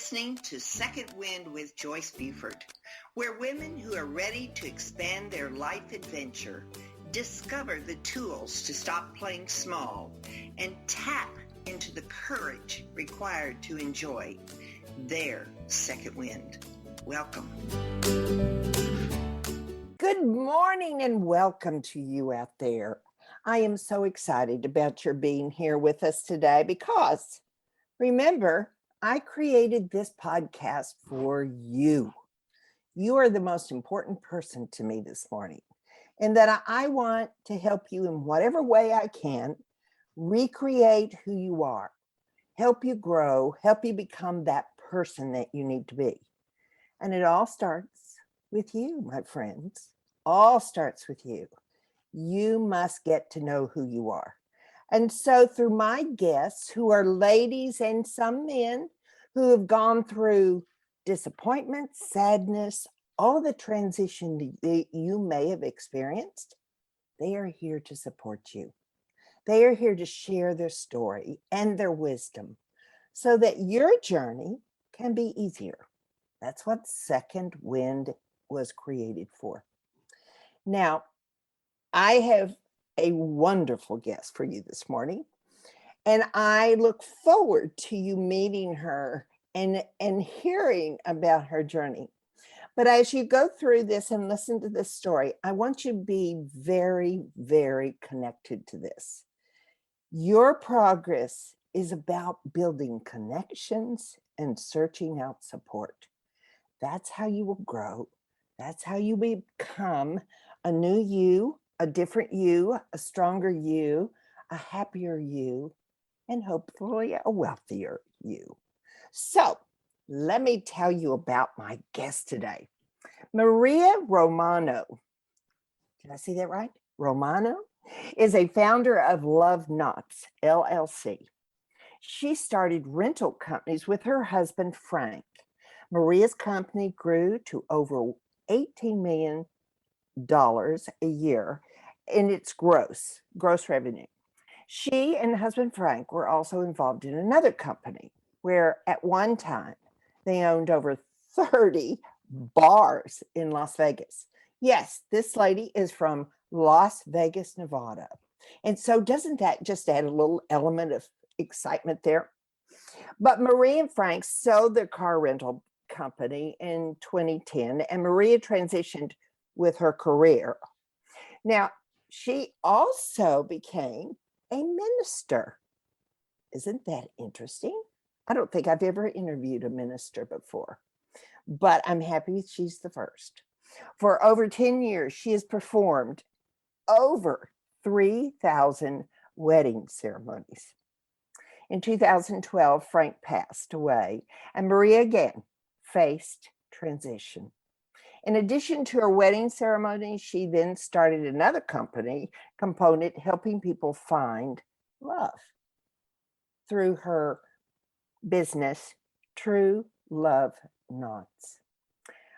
listening to Second Wind with Joyce Buford, where women who are ready to expand their life adventure discover the tools to stop playing small and tap into the courage required to enjoy their second wind. Welcome. Good morning and welcome to you out there. I am so excited about your being here with us today because remember, I created this podcast for you. You are the most important person to me this morning, and that I want to help you in whatever way I can recreate who you are, help you grow, help you become that person that you need to be. And it all starts with you, my friends. All starts with you. You must get to know who you are. And so through my guests, who are ladies and some men who have gone through disappointment, sadness, all the transition that you may have experienced, they are here to support you. They are here to share their story and their wisdom so that your journey can be easier. That's what Second Wind was created for. Now, I have a wonderful guest for you this morning, and I look forward to you meeting her and hearing about her journey. But as you go through this and listen to this story, I want you to be very, very connected to this. Your progress is about building connections and searching out support. That's how you will grow. That's how you become a new you, a different you, a stronger you, a happier you, and hopefully a wealthier you. So let me tell you about my guest today. Maria Romano, did I say that right? Romano is a founder of Love Knots, LLC. She started rental companies with her husband, Frank. Maria's company grew to over $18 million a year in its gross revenue. She and husband Frank were also involved in another company where at one time they owned over 30 bars in Las Vegas. Yes, this lady is from Las Vegas, Nevada. And so doesn't that just add a little element of excitement there? But Maria and Frank sold their car rental company in 2010, and Maria transitioned with her career. Now, she also became a minister. Isn't that interesting? I don't think I've ever interviewed a minister before, but I'm happy she's the first. For over 10 years, she has performed over 3,000 wedding ceremonies. In 2012, Frank passed away, and Maria again faced transition. In addition to her wedding ceremony, she then started another component helping people find love through her business, True Love Knots.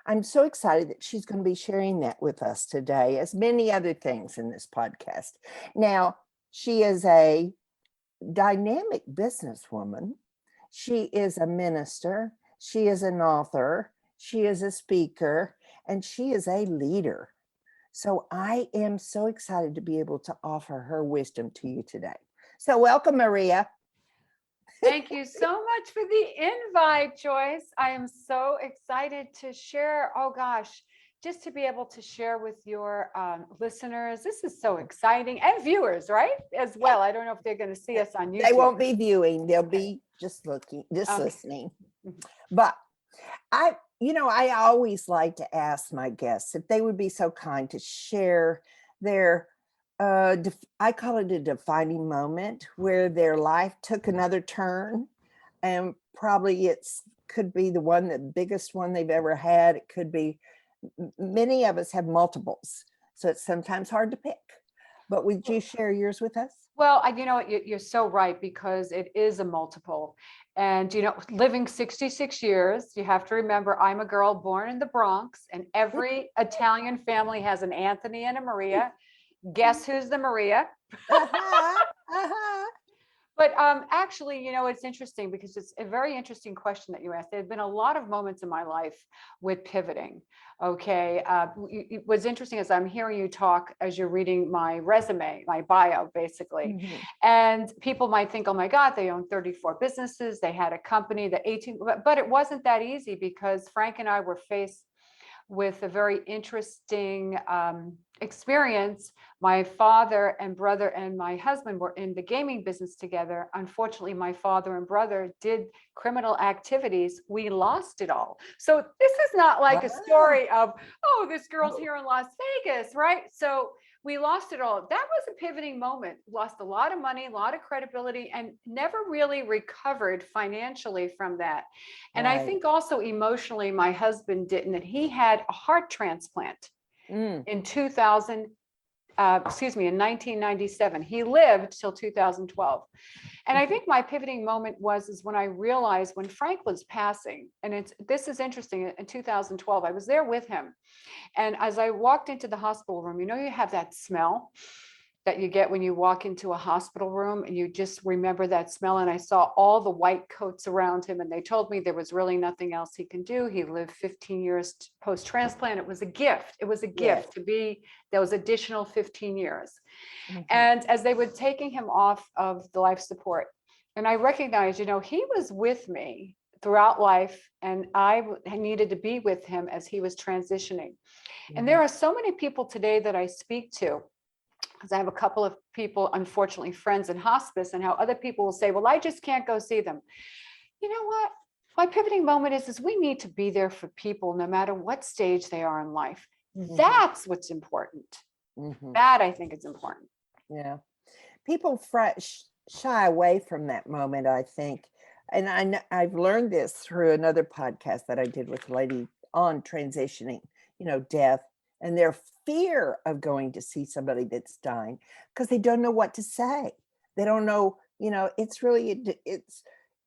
I'm so excited that she's going to be sharing that with us today, as many other things in this podcast. Now, she is a dynamic businesswoman. She is a minister. She is an author. She is a speaker, and she is a leader. So I am so excited to be able to offer her wisdom to you today. So welcome, Maria. Thank you so much for the invite, Joyce. I am so excited to share. Oh gosh, just to be able to share with your listeners. This is so exciting, and viewers, right? As well. I don't know if they're going to see us on YouTube. They won't be viewing. They'll be just looking, just listening. But I always like to ask my guests if they would be so kind to share their, I call it a defining moment where their life took another turn, and probably could be the biggest one they've ever had. It could be, many of us have multiples, so it's sometimes hard to pick. But would you share yours with us? Well, you're so right, because it is a multiple. And, living 66 years, you have to remember, I'm a girl born in the Bronx, and every Italian family has an Anthony and a Maria. Guess who's the Maria? But But actually, it's interesting because it's a very interesting question that you asked. There have been a lot of moments in my life with pivoting. Okay. What's interesting is I'm hearing you talk as you're reading my resume, my bio, basically. Mhm. And people might think, oh my God, they own 34 businesses. They had a company that 18, but it wasn't that easy because Frank and I were faced with a very interesting experience. My father and brother and my husband were in the gaming business together. Unfortunately, my father and brother did criminal activities. We lost it all. So this is not like a Wow. story of, oh, this girl's Oh, here in Las Vegas, right? So we lost it all. That was a pivoting moment. Lost a lot of money, a lot of credibility, and never really recovered financially from that. And I right. think also emotionally, my husband didn't. And he had a heart transplant Mm. in 2000, in 1997. He lived till 2012. And I think my pivoting moment is when I realized when Frank was passing, and this is interesting, in 2012, I was there with him. And as I walked into the hospital room, you have that smell that you get when you walk into a hospital room and you just remember that smell. And I saw all the white coats around him and they told me there was really nothing else he can do. He lived 15 years post-transplant. It was a gift. It was a Yes. gift to be those additional 15 years. Mhm. And as they were taking him off of the life support, and I recognized, he was with me throughout life and I needed to be with him as he was transitioning. And there Mhm. are so many people today that I speak to, because I have a couple of people, unfortunately, friends in hospice, and how other people will say, well, I just can't go see them. You know what? My pivoting moment is we need to be there for people no matter what stage they are in life. Mhm. That's what's important. Mhm. That I think is important. Yeah. People shy away from that moment, I think. And I've learned this through another podcast that I did with a lady on transitioning, death and their fear of going to see somebody that's dying because they don't know what to say. They don't know, it's really,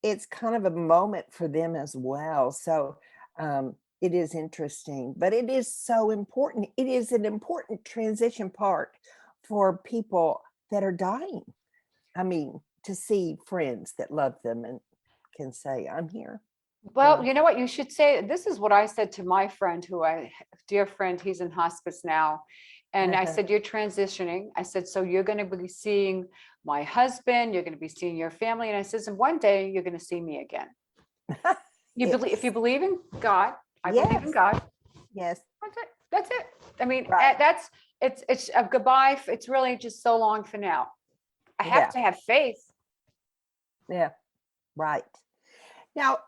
it's kind of a moment for them as well. So it is interesting, but it is so important. It is an important transition part for people that are dying. I mean, to see friends that love them and can say, I'm here. Well, you know what? You should say, this is what I said to my friend dear friend, he's in hospice now. And I Uh-huh. said, you're transitioning. I said, so you're going to be seeing my husband, you're going to be seeing your family. And I says, and one day you're going to see me again. If you Yes. believe in God, I believe in Yes. God. Yes. That's it. That's it. I mean, Right. it's a goodbye. It's really just so long for now. I have Yeah. to have faith. Yeah. Right. Now,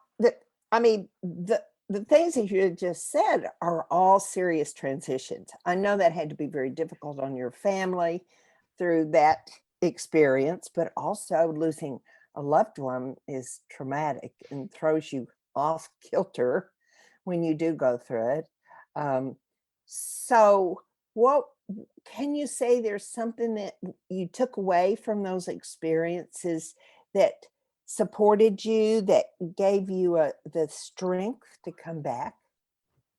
the things that you just said are all serious transitions. I know that had to be very difficult on your family through that experience, but also losing a loved one is traumatic and throws you off kilter when you do go through it. Um, so, what can you say? There's something that you took away from those experiences that supported you, that gave you the strength to come back?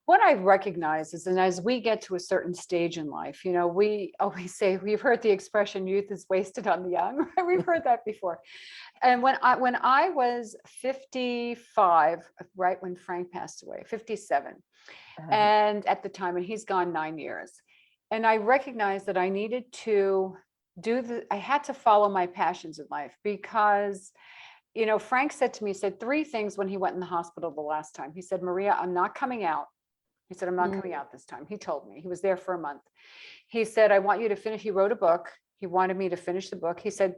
What I recognize is, and as we get to a certain stage in life, we always say, we've heard the expression youth is wasted on the young. We've heard that before. And when I was 55, right when Frank passed away, 57, Uh, and at the time, and he's gone 9 years. And I recognized that I needed to I had to follow my passions in life because Frank said to me, he said three things when he went in the hospital the last time. He said, Maria, I'm not coming out. He said, I'm not coming mm, out this time. He told me. He was there for a month. He said, I want you to finish. He wrote a book. He wanted me to finish the book. He said,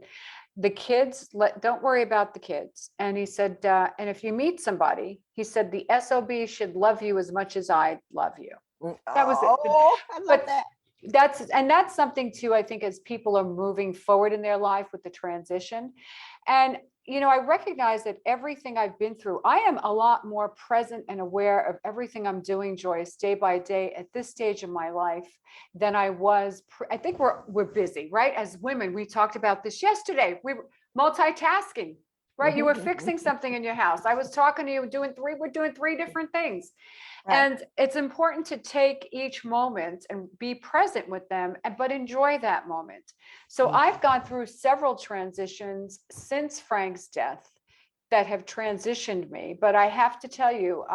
the kids, don't worry about the kids. And he said, and if you meet somebody, he said, the SOB should love you as much as I love you. That was it. oh, I love But that. that's something too, I think, as people are moving forward in their life with the transition. And I recognize that everything I've been through, I am a lot more present and aware of everything I'm doing, Joyce, day by day at this stage of my life than I was. I think we're busy, right? As women, we talked about this yesterday. We were multitasking. right? You were fixing something in your house. I was talking to you, we're doing three different things. Right. And it's important to take each moment and be present with them, but enjoy that moment. So I've gone through several transitions since Frank's death that have transitioned me. But I have to tell you,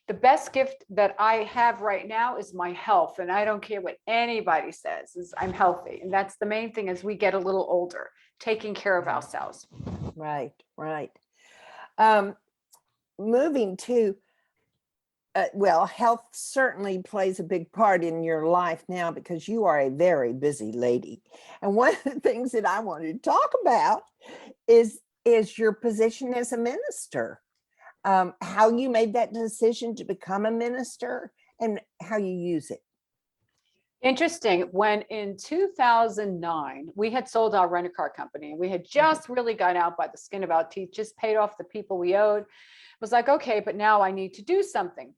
the best gift that I have right now is my health. And I don't care what anybody says, is I'm healthy. And that's the main thing as we get a little older, taking care of ourselves. Right, right. Moving to, well, health certainly plays a big part in your life now because you are a very busy lady. And one of the things that I wanted to talk about is your position as a minister, how you made that decision to become a minister and how you use it. Interesting. When in 2009, we had sold our rent-a-car company and we had just really got out by the skin of our teeth, just paid off the people we owed. It was like, okay, but now I need to do something.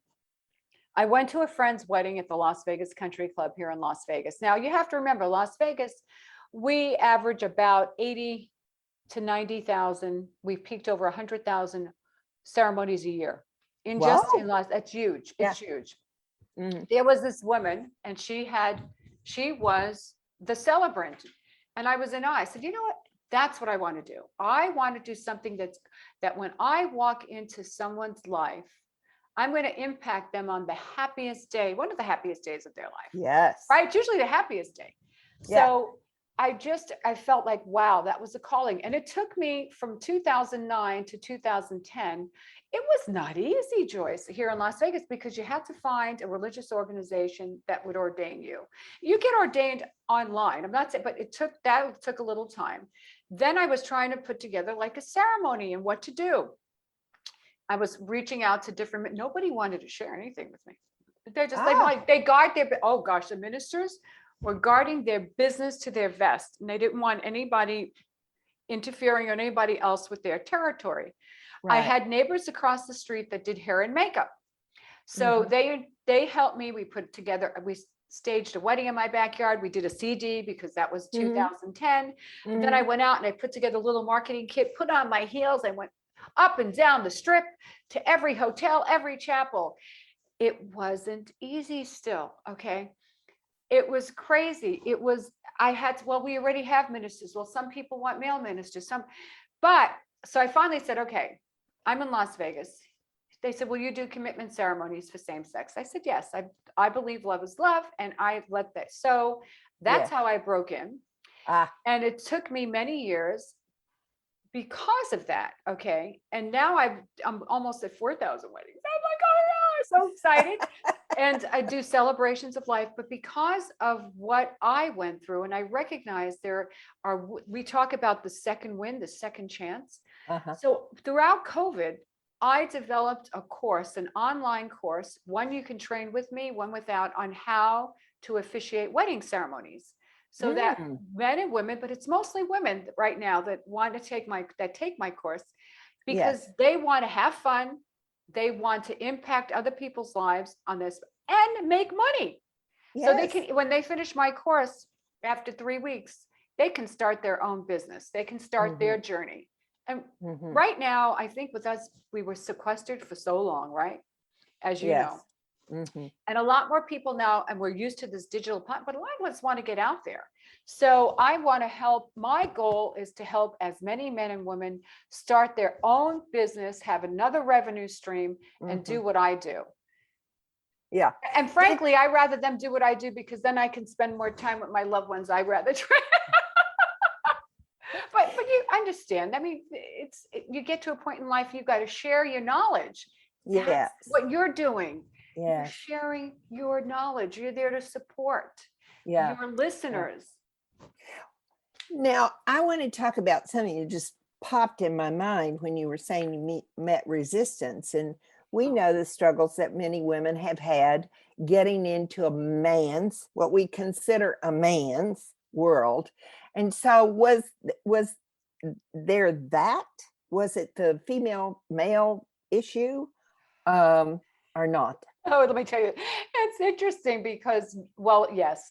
I went to a friend's wedding at the Las Vegas Country Club here in Las Vegas. Now you have to remember, Las Vegas, we average about 80 to 90,000. We've peaked over 100,000 ceremonies a year. Just in Las, that's huge. It's huge. There was this woman and she was the celebrant. And I was in awe. I said, you know what? That's what I want to do. I want to do something that when I walk into someone's life, I'm going to impact them on the happiest day, one of the happiest days of their life. Yes. Right? It's usually the happiest day. So I felt like, wow, that was a calling. And it took me from 2009 to 2010. It was not easy, Joyce, here in Las Vegas, because you had to find a religious organization that would ordain you. You get ordained online. I'm not saying, but it took a little time. Then I was trying to put together like a ceremony and what to do. I was reaching out to different, nobody wanted to share anything with me. They're just they guard their, oh gosh, the ministers were guarding their business to their vest. And they didn't want anybody interfering or anybody else with their territory. Right. I had neighbors across the street that did hair and makeup. So they helped me. We put together, we staged a wedding in my backyard. We did a CD because that was 2010. Then I went out and I put together a little marketing kit, put on my heels. I went up and down the strip to every hotel, every chapel. It wasn't easy still. Okay. It was crazy. It was, we already have ministers. Well, some people want male ministers, so I finally said, okay, I'm in Las Vegas. They said, will you do commitment ceremonies for same sex? I said, yes, I believe love is love. And I let that. So that's how I broke in. And it took me many years because of that. Okay. And now I'm almost at 4,000 weddings. I'm like, oh yeah, so excited. And I do celebrations of life, but because of what I went through, and I recognize we talk about the second wind, the second chance. So throughout COVID, I developed a course, an online course, one you can train with me, one without, on how to officiate wedding ceremonies. So that men and women, but it's mostly women right now that want to take my course because they want to have fun. They want to impact other people's lives on this and make money. So they can, when they finish my course after 3 weeks, they can start their own business. They can start their journey. And right now, I think with us, we were sequestered for so long, right? As you know. And a lot more people now, and we're used to this digital, but a lot of us want to get out there. So I want to help. My goal is to help as many men and women start their own business, have another revenue stream, and do what I do. Yeah. And frankly, I rather them do what I do because then I can spend more time with my loved ones. I rather try. But you understand. I mean, you get to a point in life, you've got to share your knowledge. That's what you're doing. You're sharing your knowledge. You're there to support your listeners. Now, I want to talk about something that just popped in my mind when you were saying you met resistance. And we know the struggles that many women have had getting into what we consider a man's world. And so was there that? Was it the female male issue or not? Oh, let me tell you, it's interesting because, well, yes.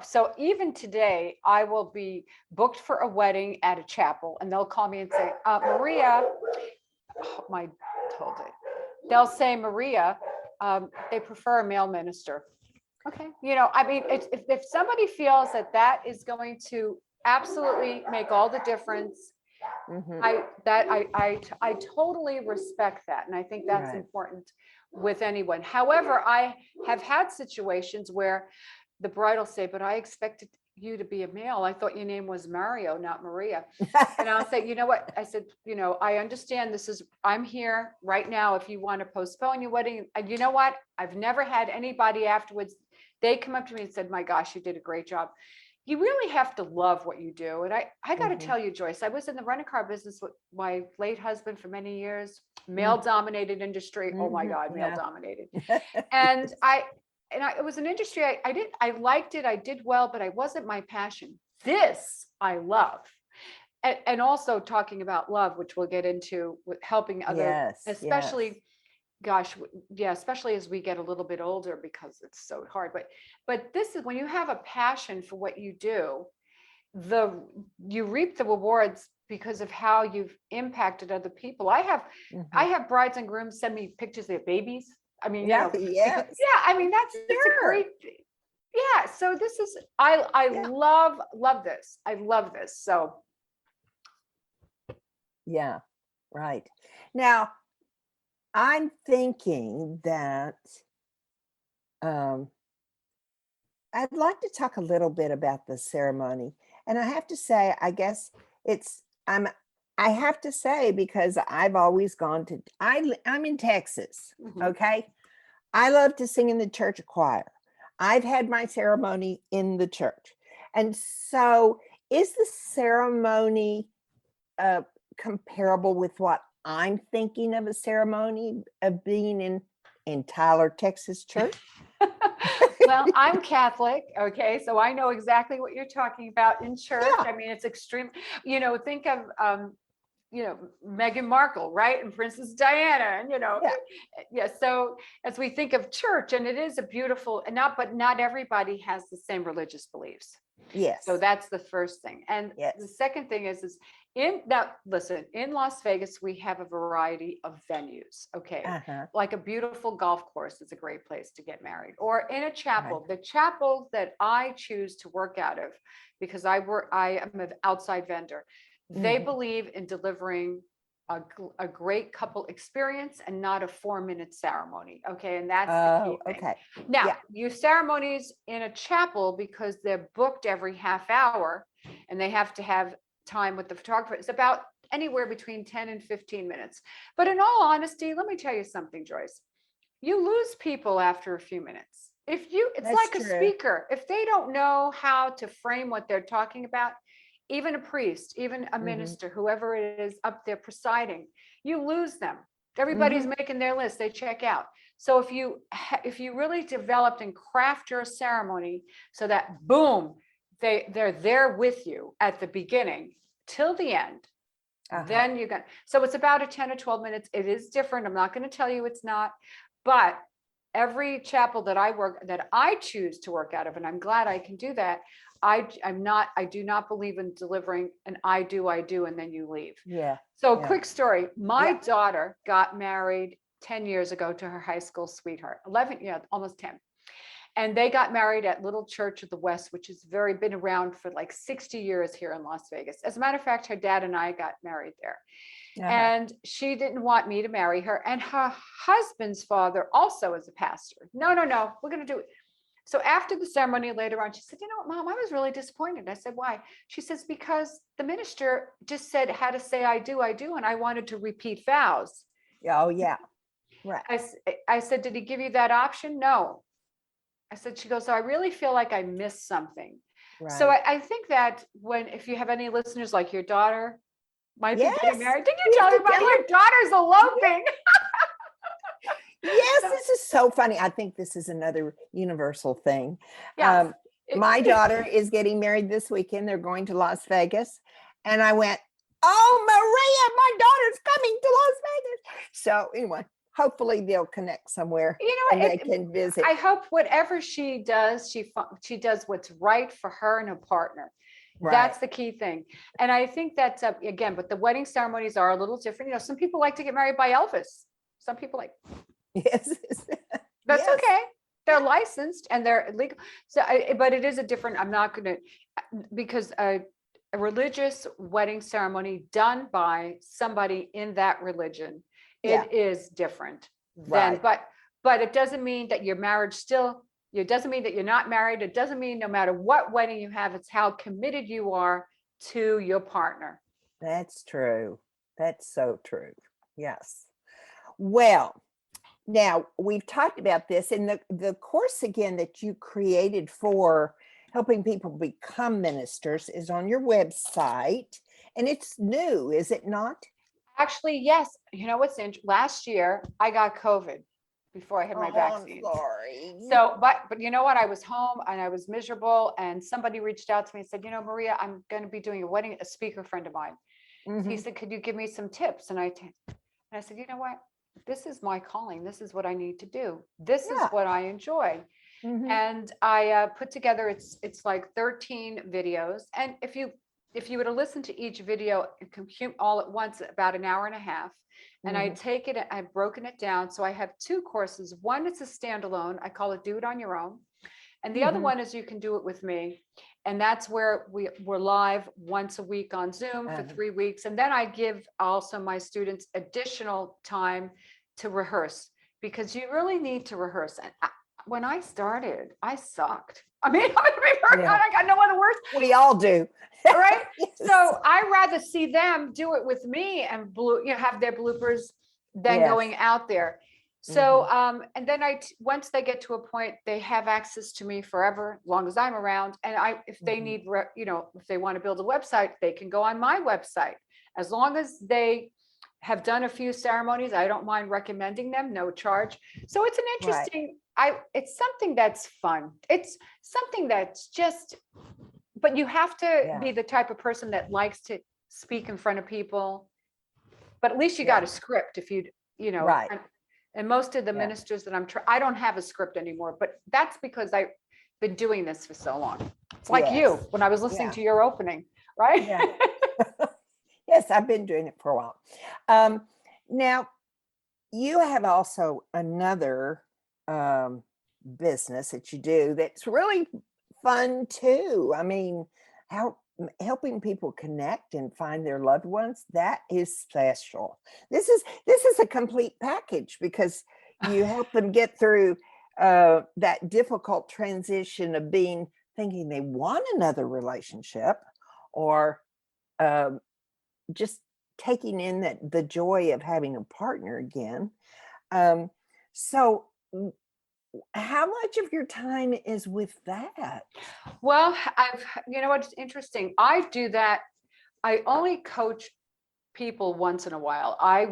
So even today, I will be booked for a wedding at a chapel, and they'll call me and say, Maria, my told it. They'll say, Maria, they prefer a male minister. Okay. I mean, if somebody feels that that is going to absolutely make all the difference, Mhm. I totally respect that. And I think that's Right. important with anyone. However, I have had situations where the bride will say, but I expected you to be a male. I thought your name was Mario, not Maria. And I'll say, you know what? I said, I understand I'm here right now. If you want to postpone your wedding, and you know what? I've never had anybody afterwards. They come up to me and said, my gosh, you did a great job. You really have to love what you do. And I got to Mhm. tell you, Joyce, I was in the rental-car business with my late husband for many years, Mm. male-dominated industry. Oh my Mhm. God, Yeah. male-dominated. And it was an industry I liked it. I did well, but I wasn't my passion. This I love. And also talking about love, which we'll get into with helping other, Yes. Yes. especially, gosh, yeah, especially as we get a little bit older because it's so hard. But this is when you have a passion for what you do, you reap the rewards because of how you've impacted other people. I Mhm. have brides and grooms send me pictures of their babies. I mean, Yeah. because, Yes. yeah, I mean, it's a Sure. great, yeah. So this is, I Yeah. love this. I love this. So Yeah. Right. Now, I'm thinking that um, I'd like to talk a little bit about the ceremony. And I have to say, I guess it's I have to say because I've always gone to I'm in Texas, mhm. okay? I love to sing in the church choir. I've had my ceremony in the church. And so is the ceremony uh comparable with what I'm thinking of a ceremony of being in Tyler, Texas church? Well, I'm Catholic, okay, so I know exactly what you're talking about in church. Yeah. I mean, it's extreme. Think of Meghan Markle, right, and Princess Diana, and Yeah. yeah. So as we think of church, and it is a beautiful, and not everybody has the same religious beliefs. Yes. So that's the first thing. And Yes. the second thing is listen, in Las Vegas, we have a variety of venues. Okay. Uh-huh. Like a beautiful golf course is a great place to get married, or in a chapel. Right. The chapel that I choose to work out of, because I am an outside vendor, they Mhm. believe in delivering a great couple experience and not a 4-minute ceremony. Okay. And that's the key Oh, thing. okay. Now, Yeah. you ceremonies in a chapel because they're booked every half hour and they have to have time with the photographer. It's about anywhere between 10 and 15 minutes. But in all honesty, let me tell you something, Joyce. You lose people after a few minutes. It's That's like a true. speaker. If they don't know how to frame what they're talking about, even a priest, even a Mhm. minister, whoever it is up there presiding, you lose them. Everybody's Mhm. making their list, they check out. So if you really developed and craft your ceremony so that boom, they're there with you at the beginning till the end, Uh-huh. then you got, so it's about a 10 or 12 minutes. It is different. I'm not going to tell you it's not, but every chapel that I choose to work out of, and I'm glad I can do that. I do not believe in delivering an I do, and then you leave. Yeah. So Yeah. quick story. My Yeah. daughter got married 10 years ago to her high school sweetheart, 11, yeah, almost 10. And they got married at Little Church of the West, which has been around for like 60 years here in Las Vegas. As a matter of fact, her dad and I got married there. Uh-huh. And she didn't want me to marry her. And her husband's father also is a pastor. No, we're going to do it. So after the ceremony later on, she said, you know what, Mom, I was really disappointed. I said, why? She says, because the minister just said how to say I do, and I wanted to repeat vows. Oh, yeah. Right. I said, did he give you that option? No. I said, she goes, so I really feel like I missed something. Right. So I think that if you have any listeners, like your daughter might be getting Yes. married, did We you have tell to everybody tell your daughter's eloping? Yes, So- this is so funny. I think this is another universal thing. Yes. My daughter is getting married this weekend. They're going to Las Vegas. And I went, oh, Maria, my daughter's coming to Las Vegas. So anyway, hopefully they'll connect somewhere You know, and they can visit. I hope whatever she does, she does what's right for her and her partner. Right. That's the key thing. And I think that's again, but the wedding ceremonies are a little different. You know, some people like to get married by Elvis. Some people like, Yes. that's Yes. okay. They're licensed and they're legal. So, but it is a different, I'm not going to, because a religious wedding ceremony done by somebody in that religion, Yeah. it is different Right. but it doesn't mean that your marriage still, it doesn't mean that you're not married. It doesn't mean no matter what wedding you have, it's how committed you are to your partner. That's true. That's so true. Yes. Well, now we've talked about this in the course again that you created for helping people become ministers is on your website, and it's new, is it not? Actually, yes. You know what's interesting? Last year I got COVID before I had my vaccine. I'm sorry. So, but you know what? I was home and I was miserable, and somebody reached out to me and said, you know, Maria, I'm going to be doing a wedding, a speaker friend of mine. Mhm. He said, could you give me some tips? And I said, you know what? This is my calling. This is what I need to do. This is Yeah. what I enjoy. Mhm. And I put together, it's like 13 videos. And if you were to listen to each video and compute all at once, about an hour and a half, and I Mhm. take it, I've broken it down. So I have two courses. One is a standalone. I call it Do It On Your Own. And the other Mhm. one is You Can Do It With Me. And that's where we're live once a week on Zoom for 3 weeks. And then I give also my students additional time to rehearse, because you really need to rehearse. And when I started, I sucked. I mean, Yeah. I got no other words. We all do. Right. Yes. So I rather see them do it with me and have their bloopers than Yes. going out there. So, and then once they get to a point, they have access to me forever, as long as I'm around. And if they need, if they want to build a website, they can go on my website. As long as they have done a few ceremonies, I don't mind recommending them, no charge. So it's an interesting, it's something that's fun. It's something that's just, but you have to be the type of person that likes to speak in front of people. But at least you got a script if Right. And most of the ministers that I don't have a script anymore, but that's because I've been doing this for so long. It's like you, when I was listening to your opening, right? Yeah. Yes, I've been doing it for a while. Now, you have also another business that you do that's really fun too. I mean, helping people connect and find their loved ones, that is special. This is a complete package, because you help them get through that difficult transition of thinking they want another relationship, or just taking in the joy of having a partner again. So how much of your time is with that? Well, you know what's interesting? I do that. I only coach people once in a while. I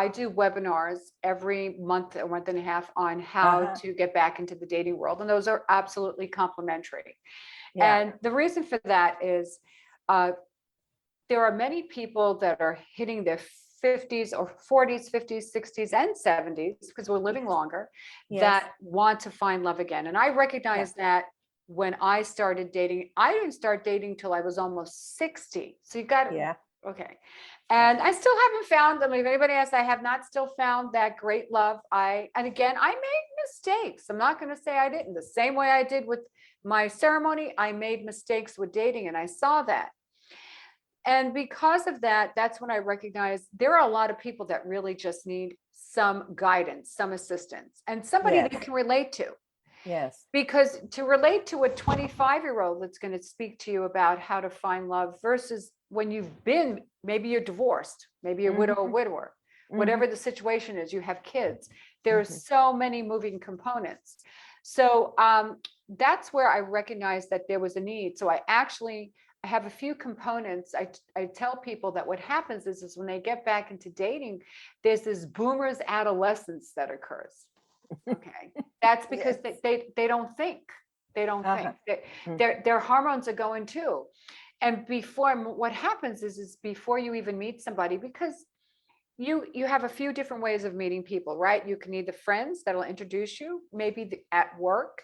do webinars every month, a month and a half, on how to get back into the dating world. And those are absolutely complimentary. Yeah. And the reason for that is there are many people that are hitting their 50s or 40s, 50s, 60s, and 70s, because we're living longer, that want to find love again. And I recognize that when I started dating, I didn't start dating till I was almost 60. So you got okay. And I still haven't found, I mean, if anybody asks, I have not still found that great love. And again, I made mistakes. I'm not going to say I didn't. The same way I did with my ceremony, I made mistakes with dating, and I saw that. And because of that, that's when I recognized there are a lot of people that really just need some guidance, some assistance, and somebody they can relate to. Yes. Because to relate to a 25-year-old that's going to speak to you about how to find love versus when maybe you're divorced, maybe you're a widow or widower, whatever the situation is, you have kids. There are so many moving components. So that's where I recognized that there was a need. So I have a few components. I tell people that what happens is when they get back into dating, there's this boomer's adolescence that occurs. Okay. That's because they don't think. They don't think. Their hormones are going too. And what happens is before you even meet somebody, because you have a few different ways of meeting people, right? You can either friends that'll introduce you, maybe at work,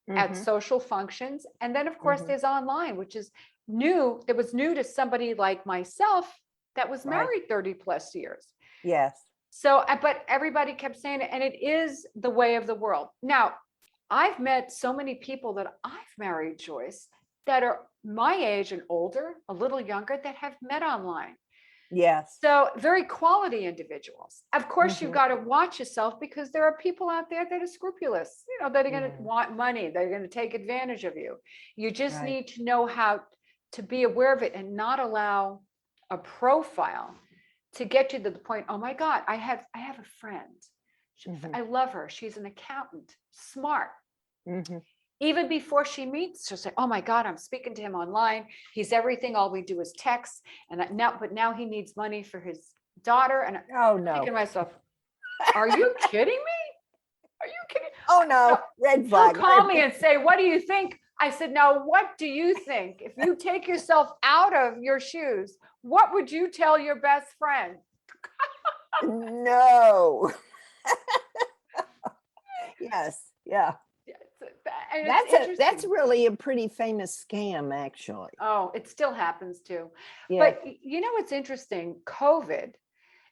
at social functions. And then of course there's online, which is new. That was new to somebody like myself that was Right. married 30 plus years. Yes. So, but everybody kept saying it, and it is the way of the world. Now, I've met so many people that I've married, Joyce, that are my age and older, a little younger, that have met online. Yes. So very quality individuals. Of course, you've got to watch yourself, because there are people out there that are scrupulous, that are going to want money. They're going to take advantage of you. You just Right. need to know how to be aware of it and not allow a profile to get you to the point, oh my God, I have a friend. I love her. She's an accountant, smart. Even before she meets, she'll say, oh my God, I'm speaking to him online. He's everything. All we do is text. And now he needs money for his daughter. And Oh I'm no. thinking to myself, are you kidding me? Are you kidding? Oh no. Red He'll flag. call me and say, what do you think? I said, now, what do you think? If you take yourself out of your shoes, what would you tell your best friend? No. Yes. Yeah. And That's really a pretty famous scam, actually. Oh, it still happens too. Yeah. But what's interesting? COVID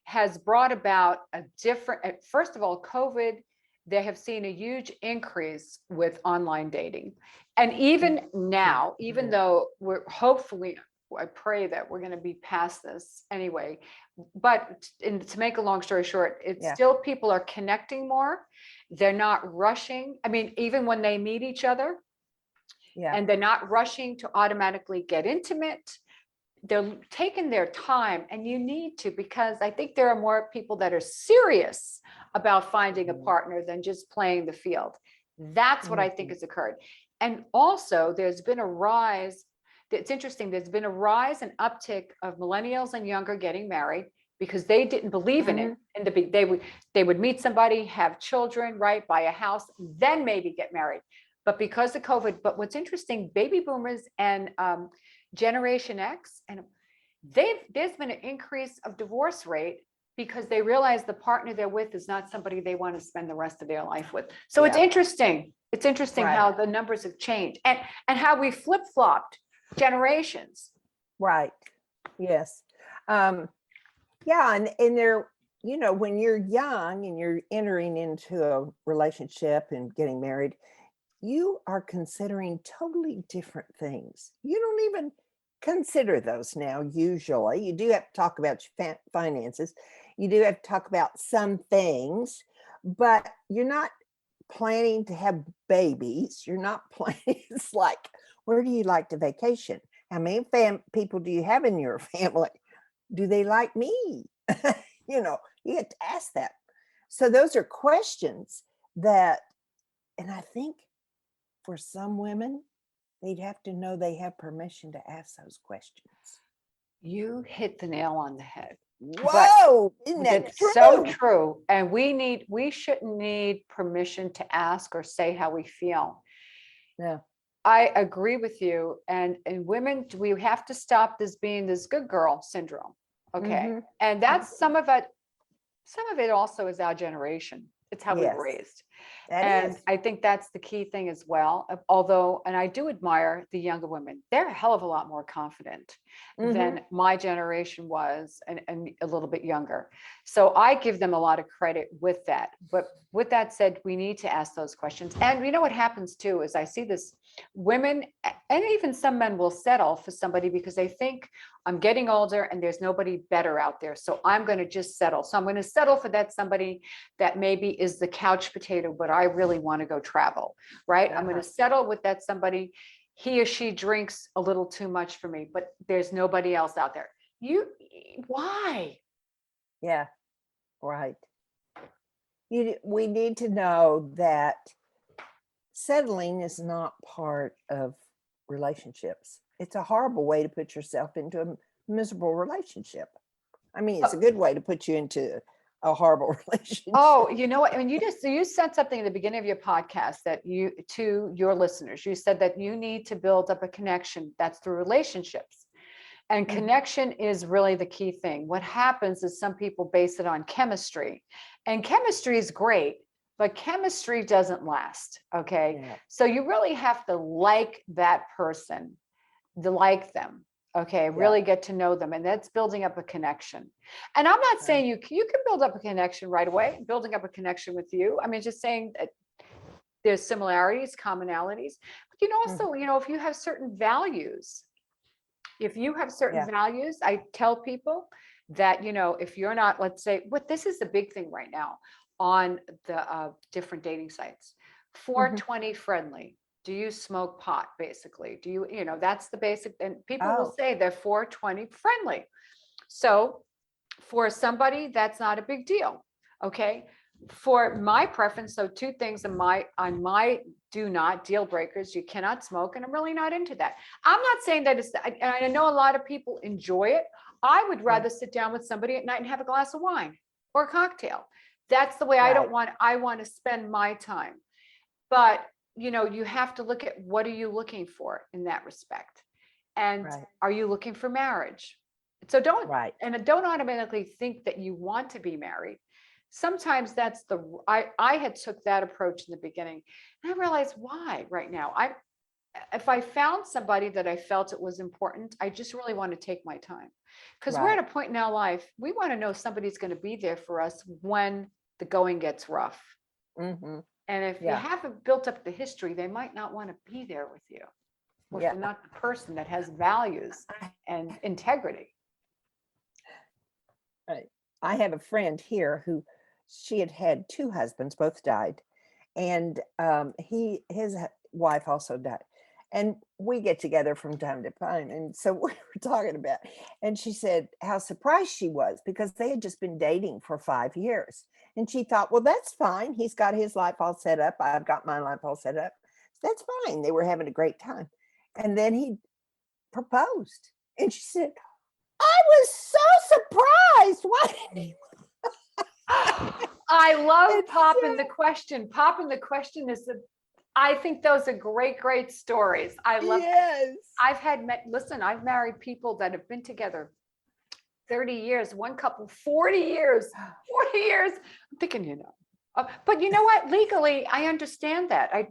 has brought about a different, first of all, COVID, they have seen a huge increase with online dating. And even now, even though we're hopefully, I pray that we're going to be past this anyway, but to make a long story short, it's still, people are connecting more. They're not rushing. I mean, even when they meet each other, and they're not rushing to automatically get intimate. They're taking their time, and you need to, because I think there are more people that are serious about finding a partner than just playing the field. That's what I think has occurred. And also there's been a rise. It's interesting. There's been a rise and uptick of millennials and younger getting married, because they didn't believe in it. And they would meet somebody, have children, right, buy a house, then maybe get married. But because of COVID, but what's interesting, baby boomers and Generation X, and there's been an increase of divorce rate, because they realize the partner they're with is not somebody they want to spend the rest of their life with. So it's interesting. It's interesting how the numbers have changed, and how we flip-flopped generations. Right. Yes. Yeah. And they're, when you're young and you're entering into a relationship and getting married, you are considering totally different things. You don't even consider those now. Usually you do have to talk about your finances. You do have to talk about some things, but you're not planning to have babies. You're not planning. It's like, where do you like to vacation? How many people do you have in your family? Do they like me? You have to ask that. So those are questions that, and I think for some women, they'd have to know they have permission to ask those questions. You hit the nail on the head. Whoa, isn't that true? So true. And we shouldn't need permission to ask or say how we feel. Yeah. I agree with you. And women, we have to stop this being this good girl syndrome. Okay. And that's some of it also is our generation. It's how we were raised. And I think that's the key thing as well. Although, and I do admire the younger women, they're a hell of a lot more confident than my generation was, and a little bit younger. So I give them a lot of credit with that. But with that said, we need to ask those questions. And what happens too is I see this, women and even some men will settle for somebody because they think, I'm getting older and there's nobody better out there, so I'm going to just settle. So I'm going to settle for that somebody that maybe is the couch potato, but I really want to go travel, right? I'm going to settle with that somebody, he or she drinks a little too much for me, but there's nobody else out there. Why? Yeah, right. We need to know that settling is not part of relationships. It's a horrible way to put yourself into a miserable relationship. I mean, it's a good way to put you into a horrible relationship. Oh, you know what? I mean, you said something at the beginning of your podcast that to your listeners, you said that you need to build up a connection that's through relationships. And connection is really the key thing. What happens is some people base it on chemistry, and chemistry is great, but chemistry doesn't last. Okay. Yeah. So you really have to like that person, to like them. Okay. Really get to know them. And that's building up a connection. And I'm not saying you can build up a connection right away, building up a connection with you. I mean, just saying that there's similarities, commonalities, but you know, also, you know, if you have certain values, I tell people that, you know, if you're not, let's say, this is the big thing right now on the different dating sites, 420 friendly. Do you smoke pot? Basically, do you, you know, that's the basic, and people will say they're 420 friendly. So for somebody, that's not a big deal. Okay. For my preference, so two things on my do not deal breakers: you cannot smoke, and I'm really not into that. I'm not saying that and I know a lot of people enjoy it. I would rather sit down with somebody at night and have a glass of wine or a cocktail. That's the way I want to spend my time. But you know, you have to look at, what are you looking for in that respect, and are you looking for marriage? So don't automatically think that you want to be married. Sometimes that's I had took that approach in the beginning, and I realized why right now. If I found somebody that I felt it was important, I just really want to take my time, because we're at a point in our life, we want to know somebody's going to be there for us when the going gets rough. And if you haven't built up the history, they might not want to be there with you. Or if you're not the person that has values and integrity. Right. I have a friend here who, she had had two husbands, both died, and his wife also died. And we get together from time to time, and so we were talking about, and she said how surprised she was because they had just been dating for 5 years, and she thought, well, that's fine. He's got his life all set up. I've got my life all set up. That's fine. They were having a great time, and then he proposed, and she said, I was so surprised. Why didn't he? I love popping the question. Popping the question is I think those are great, great stories. I love that. I've married people that have been together 30 years, one couple, 40 years. I'm thinking, you know, but you know what? Legally, I understand that. I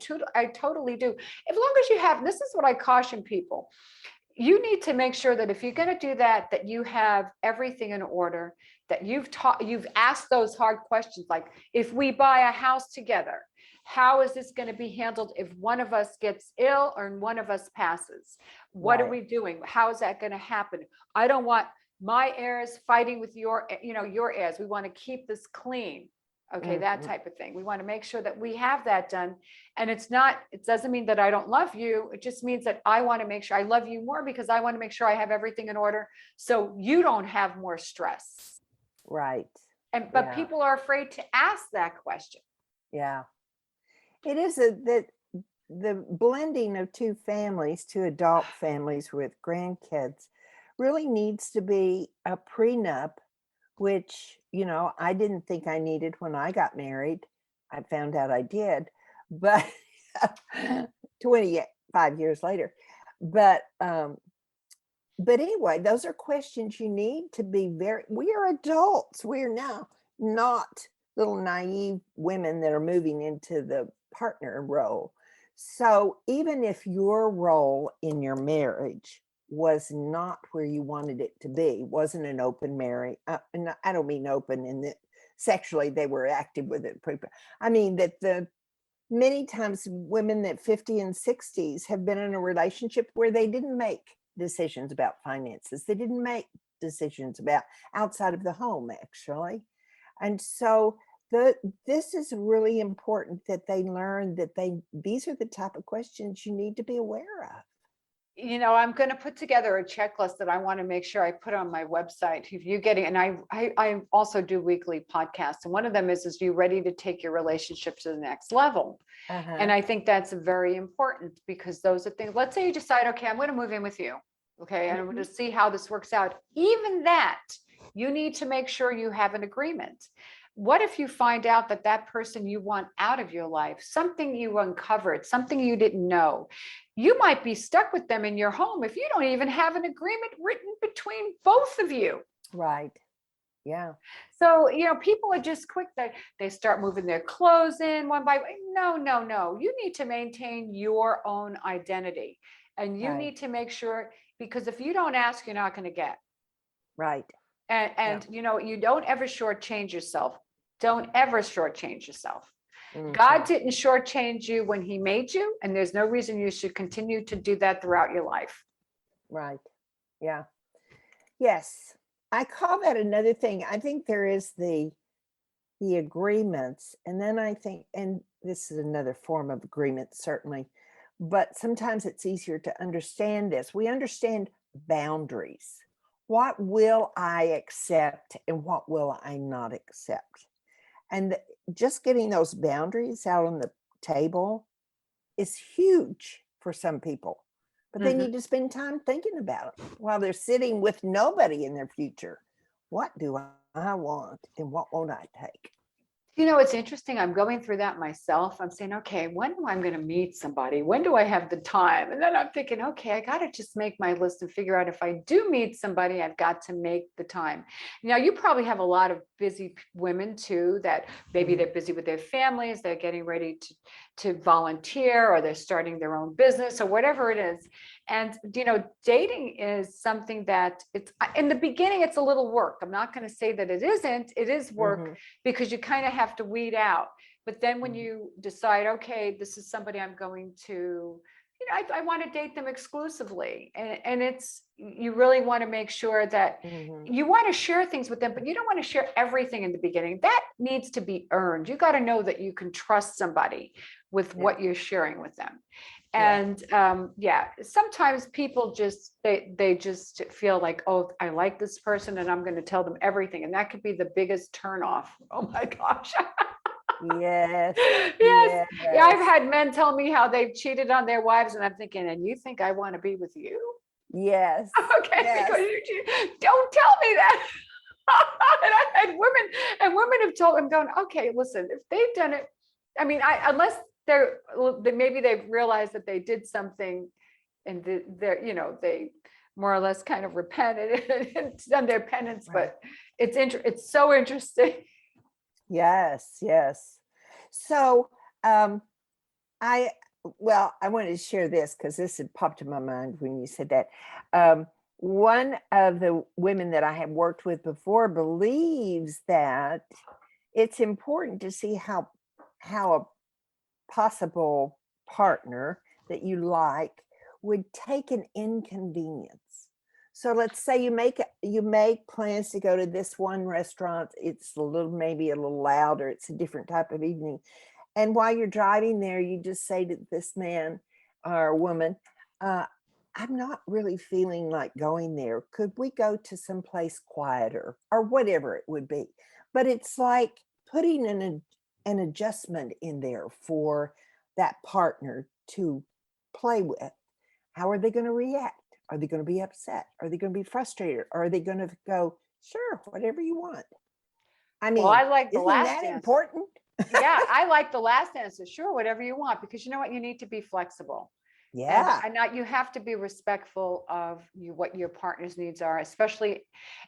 totally do. As long as you have, this is what I caution people. You need to make sure that if you're going to do that, that you have everything in order, that you've asked those hard questions. Like, if we buy a house together, how is this going to be handled if one of us gets ill or one of us passes? What are we doing? How is that going to happen? I don't want my heirs fighting with your heirs. We want to keep this clean. Okay, that type of thing. We want to make sure that we have that done. And it doesn't mean that I don't love you. It just means that I want to make sure I love you more, because I want to make sure I have everything in order so you don't have more stress. Right. But people are afraid to ask that question. Yeah. It is that the blending of two adult families with grandkids really needs to be a prenup, which, you know, I didn't think I needed when I got married. I found out I did, but 25 years later. But anyway, those are questions you need to be we are adults. We're now not little naive women that are moving into the partner role. So even if your role in your marriage was not where you wanted it to be, wasn't an open marriage. And I don't mean open in that sexually they were active with it. I mean that many times women that 50 and 60s have been in a relationship where they didn't make decisions about finances. They didn't make decisions about outside of the home, actually. And so this is really important that they learn that these are the type of questions you need to be aware of. You know, I'm going to put together a checklist that I want to make sure I put on my website. If you're getting, and I also do weekly podcasts, and one of them is you ready to take your relationship to the next level? And I think that's very important, because those are things. Let's say you decide, okay, I'm going to move in with you. Okay. And I'm going to see how this works out. Even that, you need to make sure you have an agreement. What if you find out that that person you want out of your life, something you uncovered, something you didn't know, you might be stuck with them in your home if you don't even have an agreement written between both of you. Right. Yeah. So, people are just quick that they start moving their clothes in one by one. No, no, no. You need to maintain your own identity, and you Right. need to make sure, because if you don't ask, you're not going to get. Right. And you don't ever shortchange yourself. Don't ever shortchange yourself. Mhm. God didn't shortchange you when he made you, and there's no reason you should continue to do that throughout your life. Right. Yeah. Yes. I call that another thing. I think there is the agreements, and then I think, and this is another form of agreement, certainly, but sometimes it's easier to understand this. We understand boundaries. What will I accept and what will I not accept? And just getting those boundaries out on the table is huge for some people. But they need to spend time thinking about it while they're sitting with nobody in their future. What do I want and what won't I take? It's interesting. I'm going through that myself. I'm saying, okay, when am I going to meet somebody? When do I have the time? And then I'm thinking, okay, I got to just make my list and figure out if I do meet somebody, I've got to make the time. Now, you probably have a lot of busy women too, that maybe they're busy with their families, they're getting ready to volunteer, or they're starting their own business, or whatever it is. And, dating is something that it's in the beginning, it's a little work. I'm not going to say that it isn't. It is work, because you kind of have to weed out. But then when you decide, okay, this is somebody I'm going to, I want to date them exclusively. And you really want to make sure that you want to share things with them, but you don't want to share everything in the beginning. That needs to be earned. You got to know that you can trust somebody with what you're sharing with them. And sometimes people just they just feel like, oh, I like this person and I'm going to tell them everything, and that could be the biggest turnoff. Oh my gosh. Yes. Yes. Yeah, I've had men tell me how they've cheated on their wives, and I'm thinking, and you think I want to be with you? Yes. Okay, Yes. because don't tell me that. And I had women have told them, going, okay, listen, if they've done it, I mean, unless maybe they've realized that they did something, and they more or less kind of repented and done their penance. Right. But it's so interesting. Yes, yes. So I wanted to share this because this had popped in my mind when you said that. One of the women that I have worked with before believes that it's important to see how a possible partner that you like would take an inconvenience. So let's say you make plans to go to this one restaurant. It's maybe a little louder. It's a different type of evening. And while you're driving there, you just say to this man or woman, I'm not really feeling like going there. Could we go to someplace quieter, or whatever it would be? But it's like putting an adjustment in there for that partner to play with. How are they going to react? Are they going to be upset? Are they going to be frustrated? Or are they going to go, sure, whatever you want? I mean, Well, I like the isn't last that answer. important? Yeah, I like the last answer. Sure, whatever you want, because you know what, you need to be flexible. Yeah. And you have to be respectful of what your partner's needs are, especially,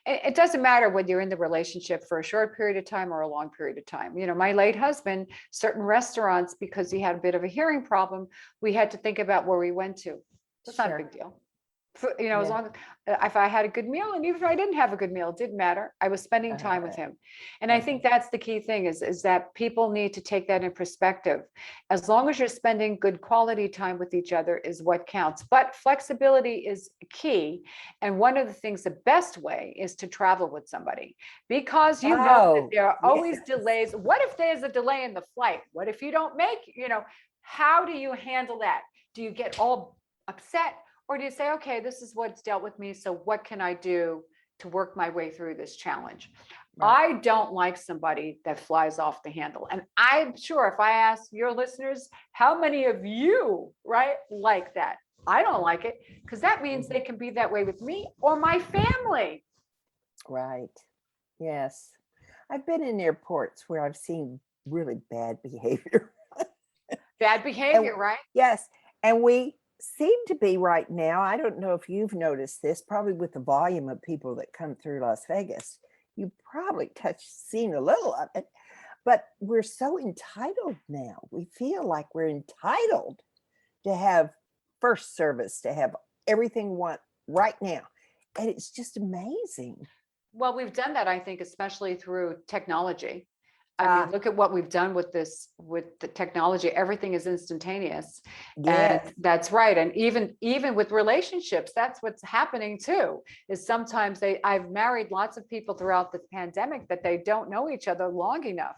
it doesn't matter whether you're in the relationship for a short period of time or a long period of time. My late husband, certain restaurants, because he had a bit of a hearing problem, we had to think about where we went to. It's not a big deal. As long as if I had a good meal, and even if I didn't have a good meal, it didn't matter. I was spending time with him. And I think that's the key thing is that people need to take that in perspective. As long as you're spending good quality time with each other is what counts. But flexibility is key. And one of the things, the best way is to travel with somebody, because you know that there are always delays. What if there's a delay in the flight? What if you don't make, how do you handle that? Do you get all upset? Or do you say, okay, this is what's dealt with me, so what can I do to work my way through this challenge? Right. I don't like somebody that flies off the handle. And I'm sure if I ask your listeners, how many of you, right, like that? I don't like it, because that means they can be that way with me or my family. Right. Yes. I've been in airports where I've seen really bad behavior. Bad And behavior, right? yes, and we seem to be right now. I don't know if you've noticed this, probably with the volume of people that come through Las Vegas. You probably seen a little of it, but we're so entitled now. We feel like we're entitled to have first service, to have everything we want right now. And it's just amazing. Well, we've done that, I think, especially through technology. I Ah, mean, look at what we've done with this, with the technology. Everything is instantaneous. And yes. that's right. And even with relationships, that's what's happening too, is sometimes I've married lots of people throughout the pandemic that they don't know each other long enough.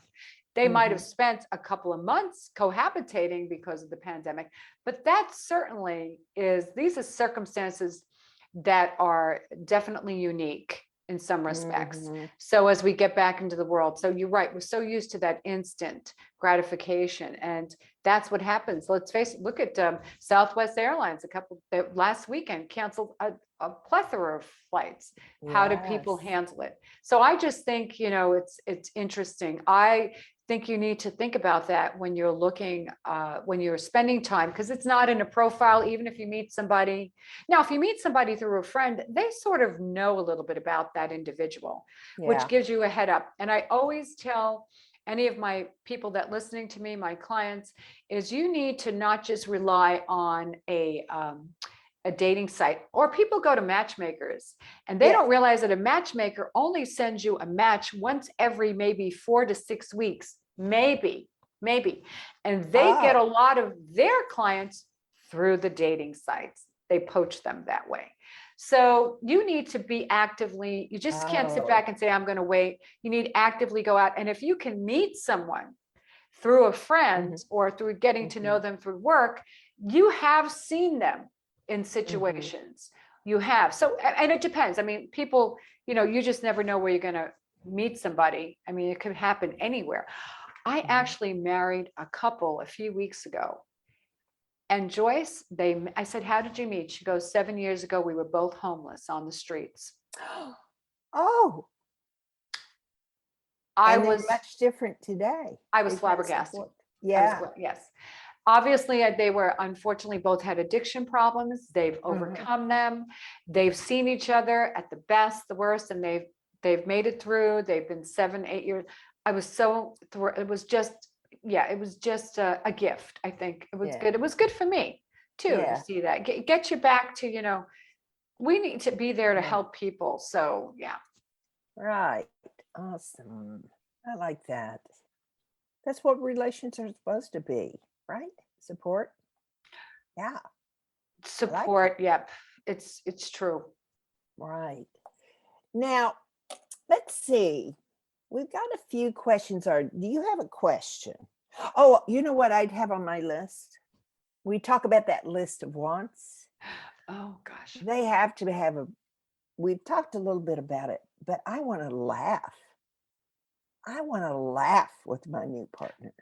They might have Mhm. spent a couple of months cohabitating because of the pandemic, but that certainly these are circumstances that are definitely unique in some respects. Mhm. So as we get back into the world, so you're right, we're so used to that instant gratification, and that's what happens. Let's face it. Look at Southwest Airlines. Last weekend canceled a plethora of flights. How do people Yes. handle it? So I just think, it's interesting. I think you need to think about that when you're looking, when you're spending time, because it's not in a profile. Even if you meet somebody now, if you meet somebody through a friend, they sort of know a little bit about that individual, which Yeah. gives you a head up. And I always tell any of my people that listening to me, my clients, is you need to not just rely on a dating site, or people go to matchmakers and they Yes. don't realize that a matchmaker only sends you a match once every maybe 4 to 6 weeks, maybe. And they get a Oh. lot of their clients through the dating sites. They poach them that way. So you need to be actively, you just can't sit Oh. back and say, I'm going to wait. You need to actively go out. And if you can meet someone through a friend Mhm. or through getting to know Mhm. them through work, you have seen them in Mhm. situations. You have. So, and it depends. I mean, people, you just never know where you're going to meet somebody. I mean, it could happen anywhere. I Mhm. actually married a couple a few weeks ago. And Joyce, I said, how did you meet? She goes, 7 years ago, we were both homeless on the streets. Oh, I and they're was, much different today. I was They've had flabbergasted. support. Yeah. Yes. Obviously, they were unfortunately both had addiction problems. They've Uh-huh. overcome them. They've seen each other at the best, the worst, and they've made it through. They've been 7, 8 years. I was so it was just, yeah, it was just a gift. I think it was Yeah. good. It was good for me too to Yeah. see that. Get you back to, we need to be there to Yeah. help people. So yeah. Right. Awesome. I like that. That's what relations are supposed to be, right? Support. Yeah. I like it. Support. Yep. It's true. Right. Now, let's see. We've got a few questions. Do you have a question? Oh, you know what I'd have on my list? We talk about that list of wants. Oh gosh. They have to have we've talked a little bit about it, but I want to laugh. I want to laugh with my new partner.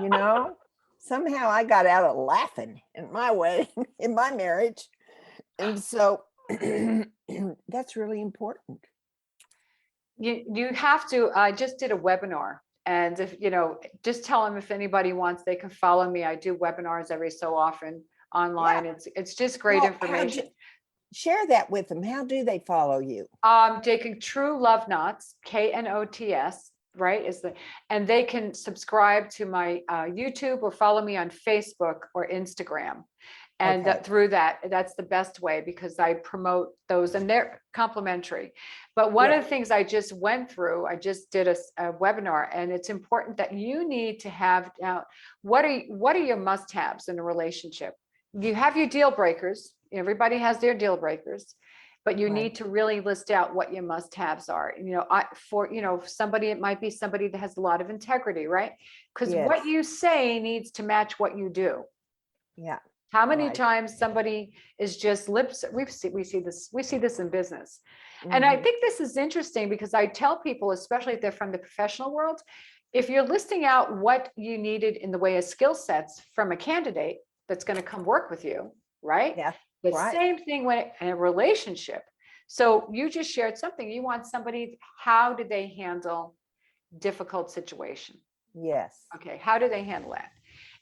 You know, somehow I got out of laughing in my wedding, in my marriage. And so that's really important. You have to. I just did a webinar, and if just tell them, if anybody wants, they can follow me. I do webinars every so often Yeah. online. It's just great Well, how'd you information. share that with them? How do they follow you? Taking True Love Knots, KNOTS, right? And they can subscribe to my YouTube or follow me on Facebook or Instagram. And Okay. through that's the best way, because I promote those and they're complimentary. But one Yeah. of the things I just went through, I just did a webinar, and it's important that you need to have now, what are your must-haves in a relationship? You have your deal breakers. Everybody has their deal breakers, but you Right. need to really list out what your must-haves are. Somebody, it might be somebody that has a lot of integrity, right? Because what Yes. you say needs to match what you do. Yeah. How many Right. times somebody is just lips? We see this in business. And I Hmm. think this is interesting, because I tell people, especially if they're from the professional world, if you're listing out what you needed in the way of skill sets from a candidate that's going to come work with you, right? Yeah. The Right. same thing when in a relationship. So you just shared something. You want somebody, how do they handle difficult situation? Yes. Okay, how do they handle that?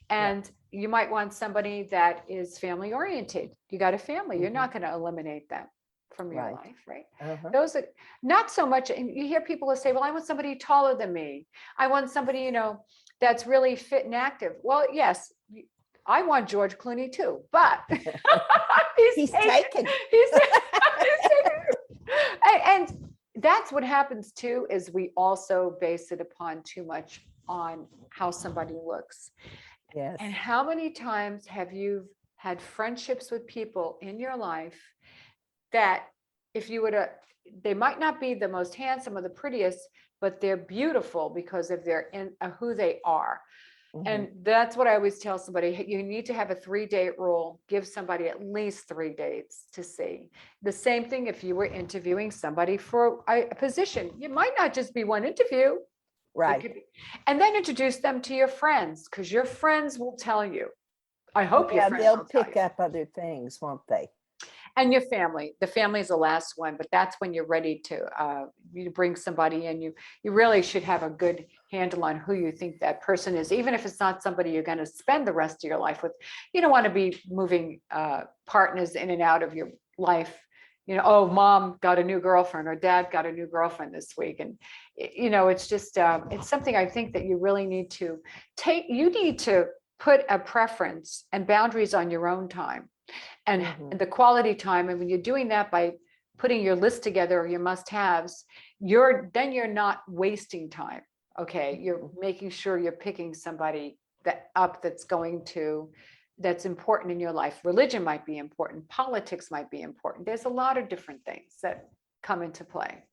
And you might want somebody that is family oriented. You got a family, you're not going to eliminate them from your life, right? Those are not so much. And you hear people who say, well, I want somebody taller than me. I want somebody, you know, that's really fit and active. Well, yes, I want George Clooney too, but he's taken. He's taken. And that's what happens too, is we also base it upon too much on how somebody looks. Yes. And how many times have you had friendships with people in your life that if you were to, they might not be the most handsome or the prettiest, but they're beautiful because of their who they are. And that's what I always tell somebody. You need to have a 3-date rule. Give somebody at least 3 dates to see. The same thing if you were interviewing somebody for a position. You might not just be one interview. Right. And then introduce them to your friends, because your friends will tell you. I hope your friends they'll will tell pick you. up other things, won't they? And your family. The family is the last one, but that's when you're ready to you bring somebody in. You really should have a good handle on who you think that person is, even if it's not somebody you're going to spend the rest of your life with. You don't want to be moving partners in and out of your life. You know, oh, mom got a new girlfriend or dad got a new girlfriend this week. And, you know, it's just, it's something I think that you really need to take. You need to put a preference and boundaries on your own time and the quality time. And when you're doing that by putting your list together or your must-haves, you're not wasting time. Okay. You're making sure you're picking somebody that's important in your life. Religion might be important. Politics might be important. There's a lot of different things that come into play.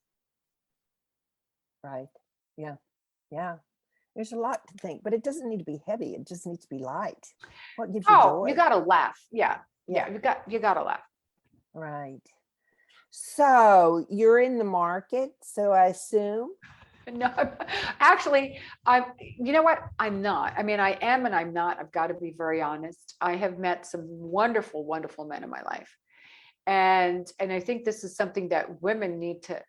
Right. Yeah. Yeah. There's a lot to think, but it doesn't need to be heavy. It just needs to be light. What gives you joy? You got to laugh. Yeah. You got to laugh. Right. So you're in the market, so I assume? No, actually, you know what? I'm not. I mean, I am and I'm not. I've got to be very honest. I have met some wonderful, wonderful men in my life. And I think this is something that women need to,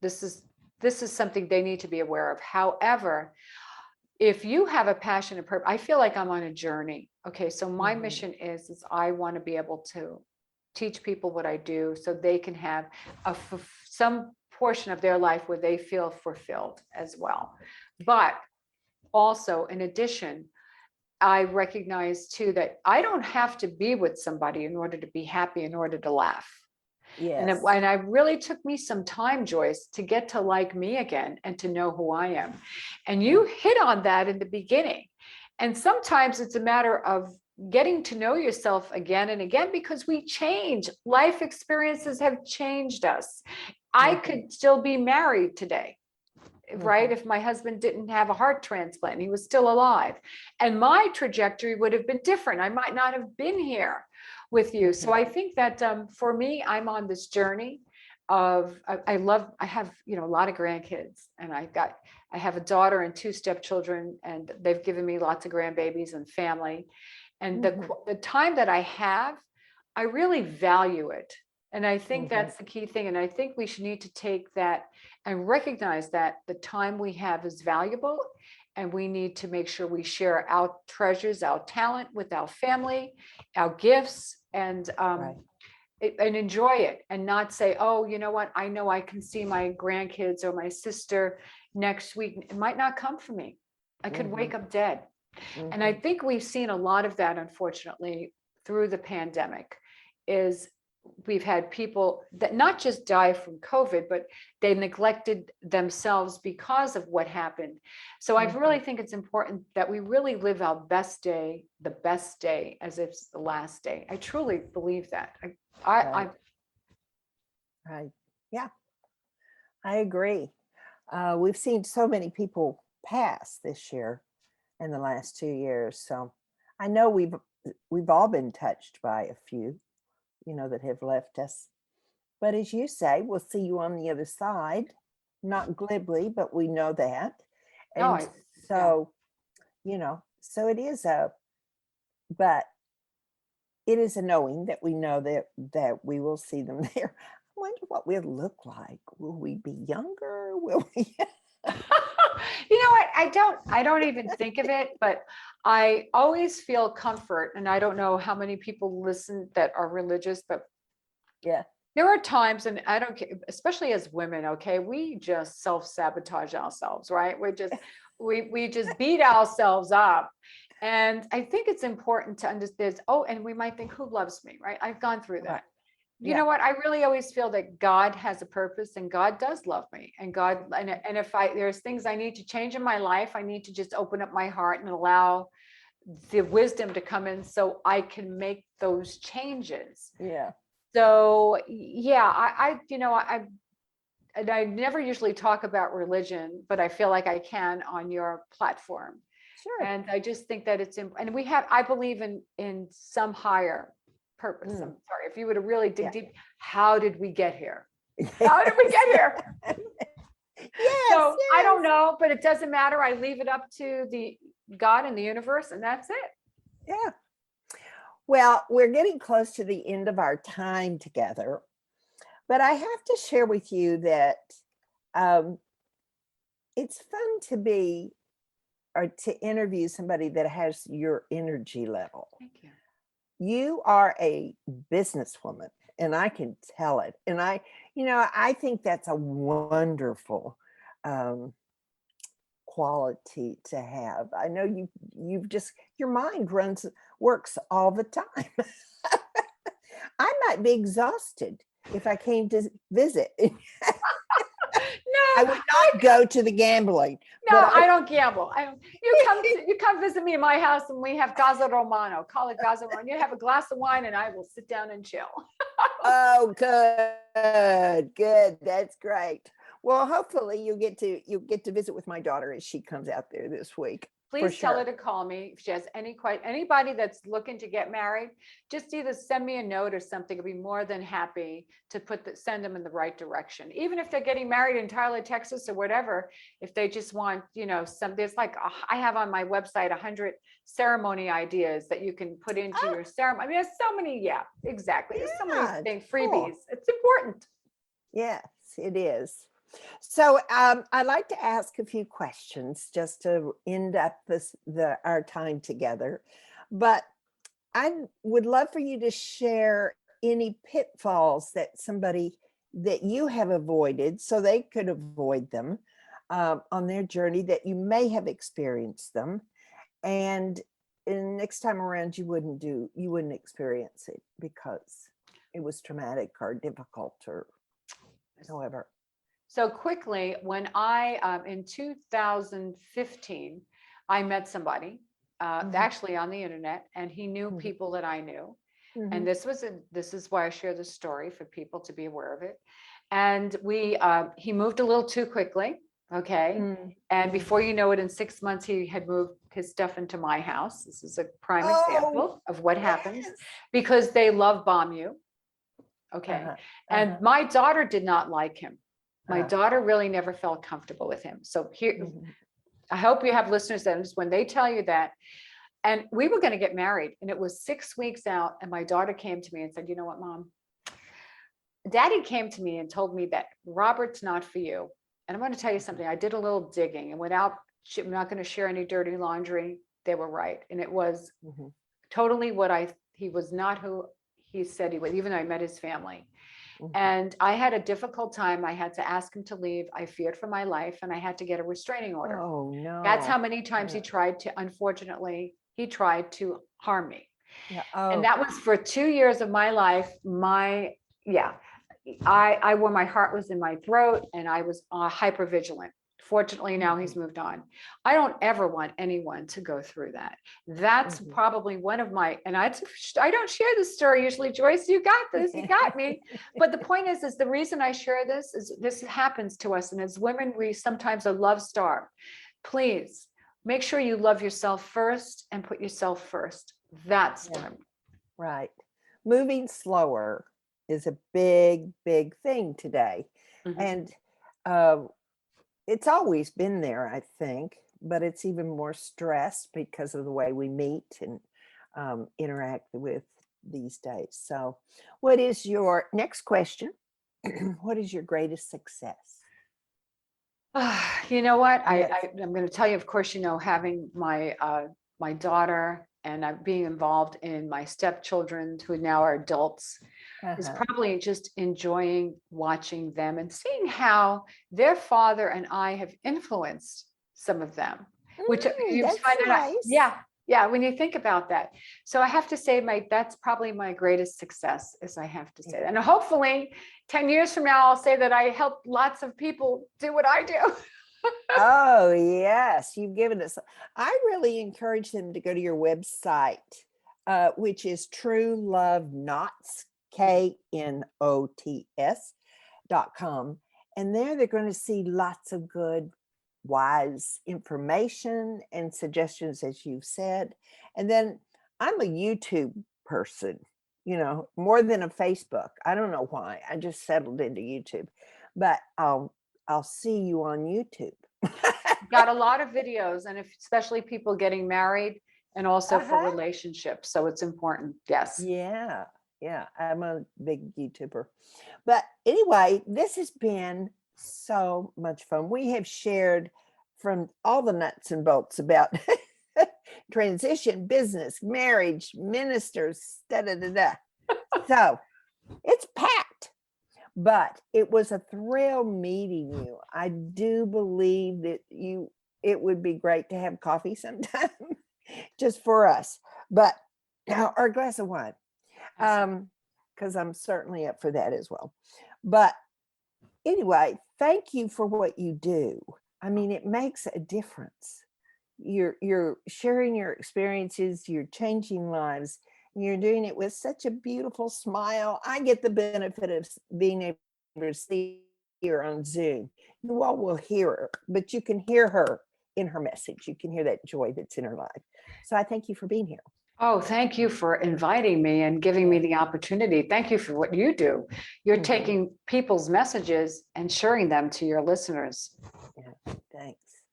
this is something they need to be aware of. However, if you have a passion and purpose, I feel like I'm on a journey. Okay. So my mission is I want to be able to teach people what I do so they can have some portion of their life where they feel fulfilled as well. But also, in addition, I recognize too that I don't have to be with somebody in order to be happy, in order to laugh. Yes. And I really took me some time, Joyce, to get to like me again and to know who I am. And you hit on that in the beginning. And sometimes it's a matter of getting to know yourself again and again, because we change. Life experiences have changed us. I could still be married today, right? If my husband didn't have a heart transplant, he was still alive. And my trajectory would have been different. I might not have been here with you. So I think that for me, I'm on this journey of, I have, you know, a lot of grandkids, and I have a daughter and 2 stepchildren, and they've given me lots of grandbabies and family. And the time that I have, I really value it. And I think that's the key thing. And I think we should need to take that and recognize that the time we have is valuable. And we need to make sure we share our treasures, our talent with our family, our gifts, and enjoy it, and not say, oh, you know what? I know I can see my grandkids or my sister next week. It might not come for me. I could wake up dead. And I think we've seen a lot of that, unfortunately, through the pandemic, is we've had people that not just die from COVID, but they neglected themselves because of what happened. So I really think it's important that we really live our best day, the best day, as if it's the last day. I truly believe that. Right. Yeah, I agree. We've seen so many people pass this year in the last 2 years. So I know we've all been touched by a few, you know, that have left us. But as you say, we'll see you on the other side, not glibly, but we know that. And you know, so it is but it is a knowing that we know that we will see them there. wonder what we'll look like. Will we be younger? Will we? You know what? I don't even think of it, but I always feel comfort. And I don't know how many people listen that are religious, but Yeah. there are times, and I don't care, especially as women, okay, we just self-sabotage ourselves, right? We just beat ourselves up. And I think it's important to understand, oh, and we might think, who loves me, right? I've gone through Right. that. You Yeah. know what? I really always feel that God has a purpose and God does love me. And God, and if there's things I need to change in my life, I need to just open up my heart and allow the wisdom to come in so I can make those changes. Yeah. So yeah, and I never usually talk about religion, but I feel like I can on your platform. Sure. And I just think that and I believe in some higher purpose. I'm sorry, if you were to really dig deep, how did we get here? How did we get here? Yes. So I don't know, but it doesn't matter. I leave it up to the God and the universe, and that's it. Yeah. Well, we're getting close to the end of our time together, but I have to share with you that it's fun to be or to interview somebody that has your energy level. Thank you. You are a businesswoman, and I can tell it. And I think that's a wonderful quality to have. I know you've just your mind works all the time. I might be exhausted if I came to visit. I No, would not go to the gambling. no, but I don't gamble. You come visit me in my house and we have Gaza Romano, call it Gaza Romano. You have a glass of wine and I will sit down and chill. Oh, good. That's great. Well, hopefully you'll get to visit with my daughter as she comes out there this week. Please tell her to call me if she has anybody that's looking to get married. Just either send me a note or something. I'd be more than happy to send them in the right direction. Even if they're getting married in Tyler, Texas, or whatever. If they just want, there's I have on my website 100 ceremony ideas that you can put into your ceremony. I mean, there's so many. Yeah, exactly. There's so many things, freebies. Cool. It's important. Yes, it is. So I'd like to ask a few questions just to end up our time together. But I would love for you to share any pitfalls that you have avoided so they could avoid them on their journey, that you may have experienced them. And next time around, you wouldn't experience it because it was traumatic or difficult or however. So quickly, when in 2015, I met somebody actually on the internet, and he knew people that I knew. Mm-hmm. And this is why I share this story for people to be aware of it. And he moved a little too quickly. Okay. Mm-hmm. And before you know it, in 6 months, he had moved his stuff into my house. This is a prime example of what happens because they love bomb you. Okay. And my daughter did not like him. My daughter really never felt comfortable with him. So here, I hope you have listeners that when they tell you that, and we were going to get married, and it was 6 weeks out, and my daughter came to me and said, "You know what, Mom? Daddy came to me and told me that Robert's not for you." And I'm going to tell you something. I did a little digging, and I'm not going to share any dirty laundry. They were right. And it was totally he was not who he said he was, even though I met his family. And I had a difficult time. I had to ask him to leave. I feared for my life, and I had to get a restraining order. Oh, no. That's how many times unfortunately, he tried to harm me. Yeah. And that was for 2 years of my life. My heart was in my throat, and I was hypervigilant. Fortunately, now he's moved on. I don't ever want anyone to go through that. That's probably one of my, and I don't share this story usually, Joyce. You got this, you got me. But the point is the reason I share this is this happens to us. And as women, we sometimes are love starved. Please make sure you love yourself first and put yourself first. That's right. Moving slower is a big, big thing today. And it's always been there, I think, but it's even more stressed because of the way we meet and interact with these days. So what is your next question? What is your greatest success? You know what? Yes. I'm going to tell you, of course, having my daughter and being involved in my stepchildren who now are adults is Uh-huh. probably just enjoying watching them and seeing how their father and I have influenced some of them, which you That's find out. nice. Yeah, when you think about that. So I have to say that's probably my greatest success, is I have to say that. And hopefully 10 years from now, I'll say that I helped lots of people do what I do. Oh, yes. You've given us. I really encourage them to go to your website, which is True Love Knots, KNOTS.com. And there they're going to see lots of good, wise information and suggestions, as you've said. And then I'm a YouTube person, more than a Facebook. I don't know why. I just settled into YouTube, but I'll see you on YouTube. Got a lot of videos, and especially people getting married and also for Uh-huh. relationships. So it's important. Yes. Yeah. I'm a big YouTuber. But anyway, this has been so much fun. We have shared from all the nuts and bolts about transition, business, marriage, ministers, da. So it's packed. But it was a thrill meeting you. I do believe that it would be great to have coffee sometime just for us, but or a glass of wine. Because I'm certainly up for that as well. But anyway, thank you for what you do. I mean, it makes a difference. You're sharing your experiences, you're changing lives. You're doing it with such a beautiful smile. I get the benefit of being able to see her on Zoom. You all will hear her, but you can hear her in her message. You can hear that joy that's in her life. So I thank you for being here. Oh, thank you for inviting me and giving me the opportunity. Thank you for what you do. You're taking people's messages and sharing them to your listeners. Yeah, thanks.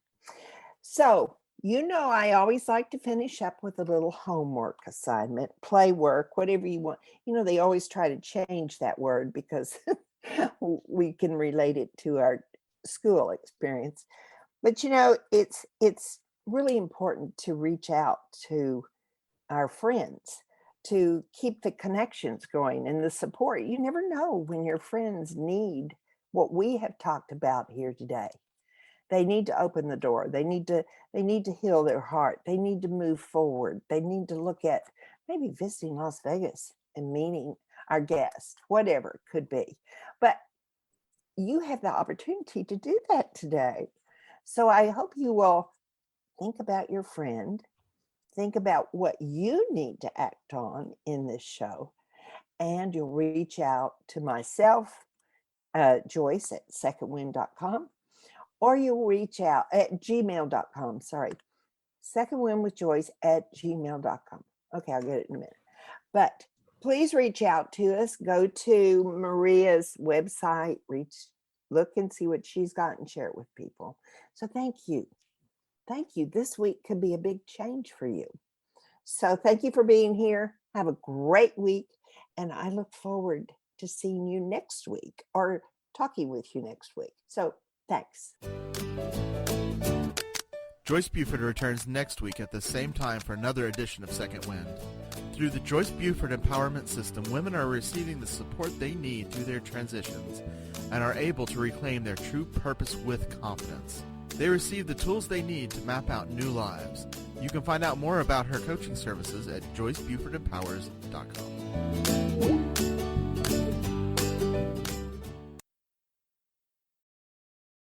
So, I always like to finish up with a little homework assignment, play work, whatever you want. They always try to change that word because we can relate it to our school experience. But it's really important to reach out to our friends, to keep the connections going and the support. You never know when your friends need what we have talked about here today. They need to open the door. They need to heal their heart. They need to move forward. They need to look at maybe visiting Las Vegas and meeting our guest, whatever it could be. But you have the opportunity to do that today. So I hope you will think about your friend, think about what you need to act on in this show, and you'll reach out to myself, Joyce at secondwind.com, or you'll reach out at gmail.com. Sorry, secondwindwithjoyce@gmail.com. Okay, I'll get it in a minute. But please reach out to us. Go to Maria's website, look and see what she's got and share it with people. So thank you. Thank you. This week could be a big change for you. So thank you for being here. Have a great week. And I look forward to seeing you next week or talking with you next week. So thanks. Joyce Buford returns next week at the same time for another edition of Second Wind. Through the Joyce Buford Empowerment System, women are receiving the support they need through their transitions and are able to reclaim their true purpose with confidence. They receive the tools they need to map out new lives. You can find out more about her coaching services at joycebufordempowers.com.